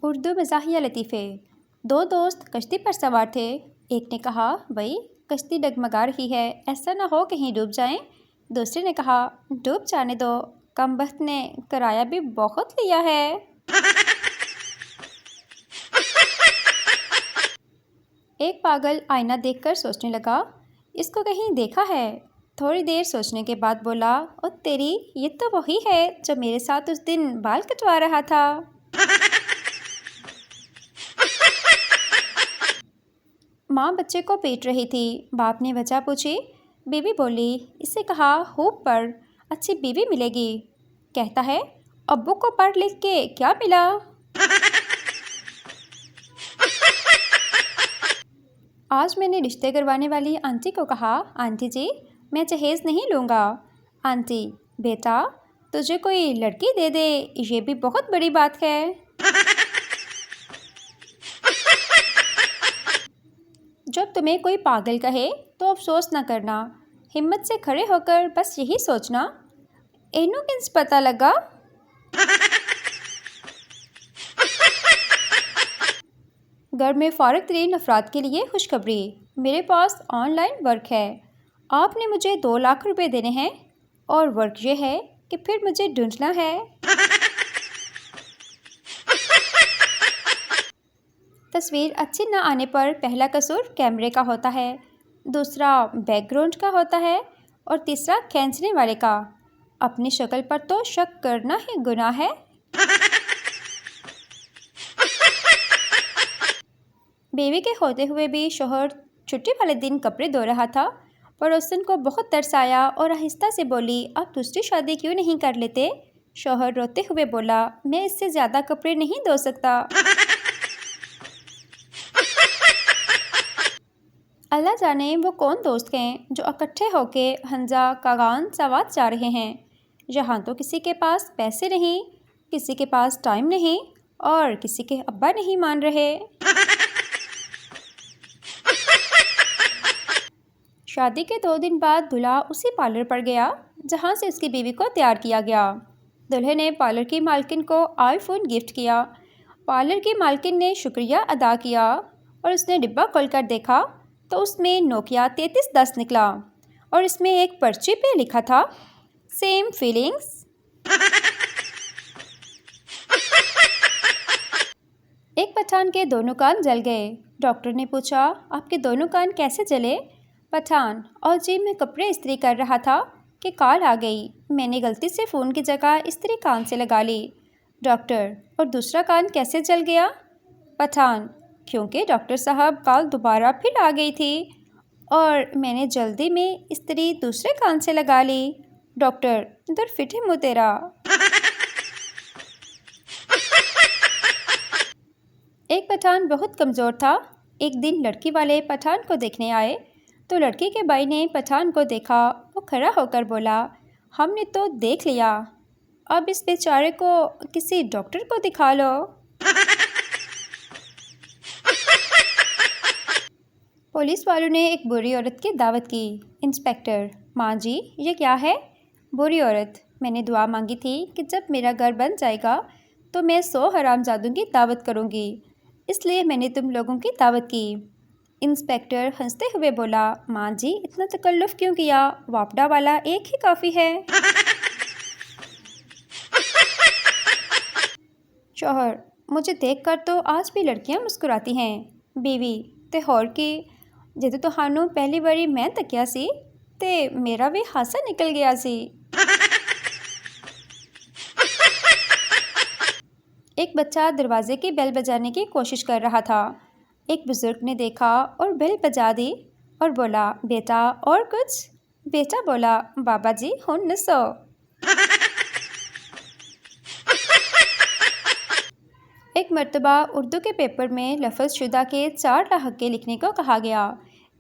उर्दू मज़ाहिया लतीफ़े। दो दोस्त कश्ती पर सवार थे। एक ने कहा, भाई कश्ती डगमगा रही है, ऐसा ना हो कहीं डूब जाएं। दूसरे ने कहा, डूब जाने दो, कमबख्त ने किराया भी बहुत लिया है। एक पागल आईना देखकर सोचने लगा, इसको कहीं देखा है। थोड़ी देर सोचने के बाद बोला, ओ तेरी, ये तो वही है जो मेरे साथ उस दिन बाल कटवा रहा था। माँ बच्चे को पीट रही थी। बाप ने वजह पूछी। बीवी बोली, इसे कहा खूब पढ़, अच्छी बीवी मिलेगी। कहता है, अब्बू को पढ़ लिख के क्या मिला। आज मैंने रिश्ते करवाने वाली आंटी को कहा, आंटी जी मैं जहेज़ नहीं लूँगा। आंटी, बेटा तुझे कोई लड़की दे दे ये भी बहुत बड़ी बात है। जब तुम्हें कोई पागल कहे तो अफसोस न करना, हिम्मत से खड़े होकर बस यही सोचना, इन्हों किस पता लगा। घर में फारिग तरीन अफराद के लिए खुशखबरी, मेरे पास ऑनलाइन वर्क है। आपने मुझे 2 लाख रुपए देने हैं और वर्क ये है कि फिर मुझे ढूंढना है। तस्वीर अच्छी न आने पर पहला कसूर कैमरे का होता है, दूसरा बैकग्राउंड का होता है और तीसरा खींचने वाले का। अपनी शक्ल पर तो शक करना ही गुनाह है। बीवी के होते हुए भी शोहर छुट्टी वाले दिन कपड़े धो रहा था। पड़ोसन को बहुत तरस आया और आहिस्ता से बोली, आप दूसरी शादी क्यों नहीं कर लेते। शोहर रोते हुए बोला, मैं इससे ज़्यादा कपड़े नहीं धो सकता। अल्लाह जाने वो कौन दोस्त हैं जो इकट्ठे होके हंजा कागान सवात जा रहे हैं। यहाँ तो किसी के पास पैसे नहीं, किसी के पास टाइम नहीं और किसी के अब्बा नहीं मान रहे। शादी के 2 दिन बाद दूल्हा उसी पार्लर पर गया जहाँ से उसकी बीवी को तैयार किया गया। दूल्हे ने पार्लर की मालकिन को आईफोन गिफ्ट किया। पार्लर की मालकिन ने शुक्रिया अदा किया और उसने डिब्बा खोलकर देखा तो उसमें नोकिया 3310 निकला और इसमें एक पर्ची पे लिखा था, सेम फीलिंग्स। एक पठान के दोनों कान जल गए। डॉक्टर ने पूछा, आपके दोनों कान कैसे जले। पठान, और जी मैं कपड़े इस्त्री कर रहा था कि कॉल आ गई, मैंने गलती से फ़ोन की जगह इस्त्री कान से लगा ली। डॉक्टर, और दूसरा कान कैसे जल गया। पठान, क्योंकि डॉक्टर साहब कॉल दोबारा फिर आ गई थी और मैंने जल्दी में इस्त्री दूसरे कान से लगा ली। डॉक्टर, इधर फिटे मुँह तेरा। एक पठान बहुत कमज़ोर था। एक दिन लड़की वाले पठान को देखने आए तो लड़की के भाई ने पठान को देखा। वो खड़ा होकर बोला, हमने तो देख लिया, अब इस बेचारे को किसी डॉक्टर को दिखा लो। पुलिस वालों ने एक बुरी औरत की दावत की। इंस्पेक्टर, माँ जी ये क्या है। बुरी औरत, मैंने दुआ मांगी थी कि जब मेरा घर बन जाएगा तो मैं 100 हरामजादों की दावत करूँगी, इसलिए मैंने तुम लोगों की दावत की। इंस्पेक्टर हंसते हुए बोला, माँ जी इतना तकल्लुफ़ क्यों किया, वापडा वाला एक ही काफ़ी है। शौहर, मुझे देखकर तो आज भी लड़कियां मुस्कुराती हैं। बीवी, ते होर की, जदों तुहानू पहली बारी मैं तकिया सी ते मेरा भी हासा निकल गया सी। एक बच्चा दरवाजे की बेल बजाने की कोशिश कर रहा था। एक बुजुर्ग ने देखा और बेल बजा दी और बोला, बेटा और कुछ। बेटा बोला, बाबा जी हुन नसो। एक मर्तबा उर्दू के पेपर में लफ्ज़ शुदा के 4 लहक़े लिखने को कहा गया।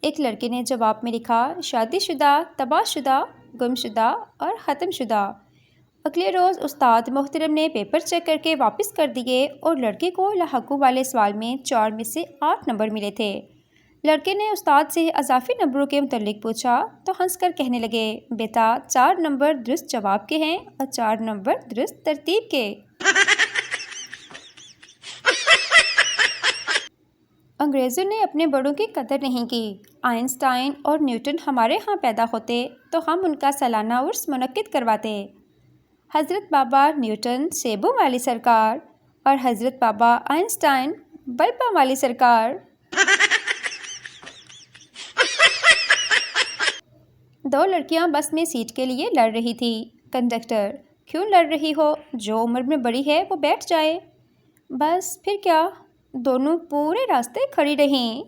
एक लड़के ने जवाब में लिखा, शादीशुदा, तबाहशुदा, गुमशुदा और ख़त्मशुदा। अगले रोज़ उस्ताद मोहतरम ने पेपर चेक करके वापस कर दिए और लड़के को लहक़ों वाले सवाल में 4 में से 8 नंबर मिले थे। लड़के ने उस्ताद से अज़ाफ़ी नंबरों के मुतल्लिक़ पूछा तो हंसकर कहने लगे, बेटा 4 नंबर दुरुस्त जवाब के हैं और 4 नंबर दुरुस्त तरतीब के। अंग्रेज़ों ने अपने बड़ों की कदर नहीं की। आइंस्टाइन और न्यूटन हमारे यहाँ पैदा होते तो हम उनका सालाना उर्स मुनक्किद करवाते। हज़रत बाबा न्यूटन सेबों वाली सरकार और हज़रत बाबा आइंस्टाइन बल्बों वाली सरकार। दो लड़कियां बस में सीट के लिए लड़ रही थी। कंडक्टर, क्यों लड़ रही हो? जो उम्र में बड़ी है वो बैठ जाए। बस फिर क्या, दोनों पूरे रास्ते खड़ी रहीं।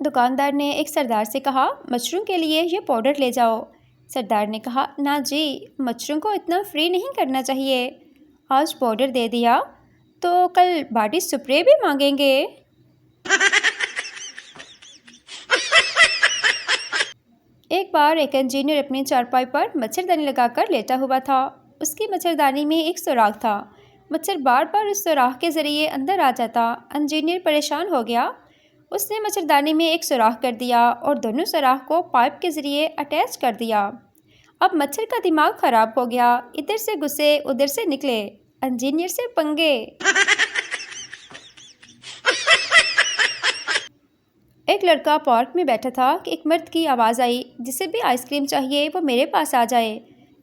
दुकानदार ने एक सरदार से कहा, मच्छरों के लिए ये पाउडर ले जाओ। सरदार ने कहा, ना जी, मच्छरों को इतना फ्री नहीं करना चाहिए। आज पाउडर दे दिया तो कल बॉडी स्प्रे भी मांगेंगे। एक बार एक इंजीनियर अपनी चारपाई पर मच्छरदानी लगाकर लेटा हुआ था। उसकी मच्छरदानी में एक सुराख था। मच्छर बार बार उस सुराख के ज़रिए अंदर आ जाता। इंजीनियर परेशान हो गया। उसने मच्छरदानी में एक सुराख कर दिया और दोनों सुराख को पाइप के ज़रिए अटैच कर दिया। अब मच्छर का दिमाग ख़राब हो गया। इधर से घुसे उधर से निकले। इंजीनियर से पंगे। एक लड़का पार्क में बैठा था कि एक मर्द की आवाज़ आई, जिसे भी आइसक्रीम चाहिए वो मेरे पास आ जाए।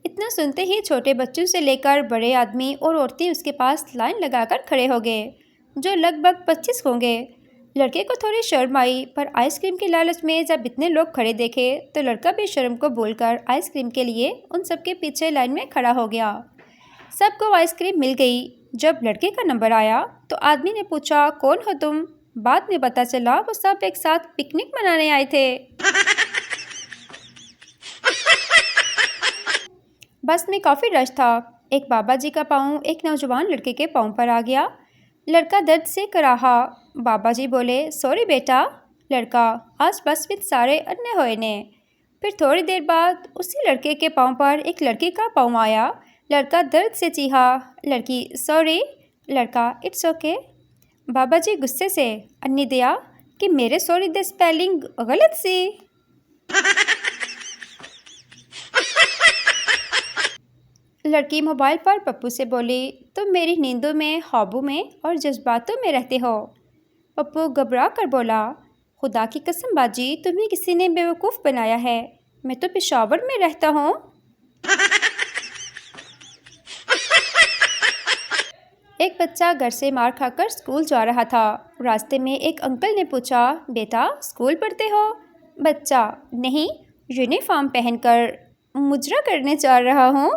इतना सुनते ही छोटे बच्चों से लेकर बड़े आदमी और औरतें उसके पास लाइन लगाकर खड़े हो गए, जो लगभग 25 होंगे। लड़के को थोड़ी शर्म आई, पर आइसक्रीम के लालच में जब इतने लोग खड़े देखे तो लड़का भी शर्म को भूलकर आइसक्रीम के लिए उन सबके पीछे लाइन में खड़ा हो गया। सबको आइसक्रीम मिल गई। जब लड़के का नंबर आया तो आदमी ने पूछा, कौन हो तुम? बाद में पता चला वो सब एक साथ पिकनिक मनाने आए थे। बस में काफ़ी रश था। एक बाबा जी का पाँव एक नौजवान लड़के के पाँव पर आ गया। लड़का दर्द से कराहा। बाबा जी बोले, सॉरी बेटा। लड़का, आज बस में सारे अन्य होए ने। फिर थोड़ी देर बाद उसी लड़के के पाँव पर एक लड़की का पाँव आया। लड़का दर्द से चीहा। लड़की, सॉरी। लड़का, इट्स ओके। बाबा जी गुस्से से, अन्नी दिया कि मेरे सॉरी द स्पेलिंग गलत सी। लड़की मोबाइल पर पप्पू से बोली, तुम मेरी नींदों में, ख्वाबों में और जज्बातों में रहते हो। पप्पू घबरा कर बोला, खुदा की कसम बाजी, तुम्हें किसी ने बेवकूफ़ बनाया है। मैं तो पेशावर में रहता हूँ। एक बच्चा घर से मार खाकर स्कूल जा रहा था। रास्ते में एक अंकल ने पूछा, बेटा स्कूल पढ़ते हो? बच्चा, नहीं, यूनिफॉर्म पहनकर मुजरा करने जा रहा हूँ।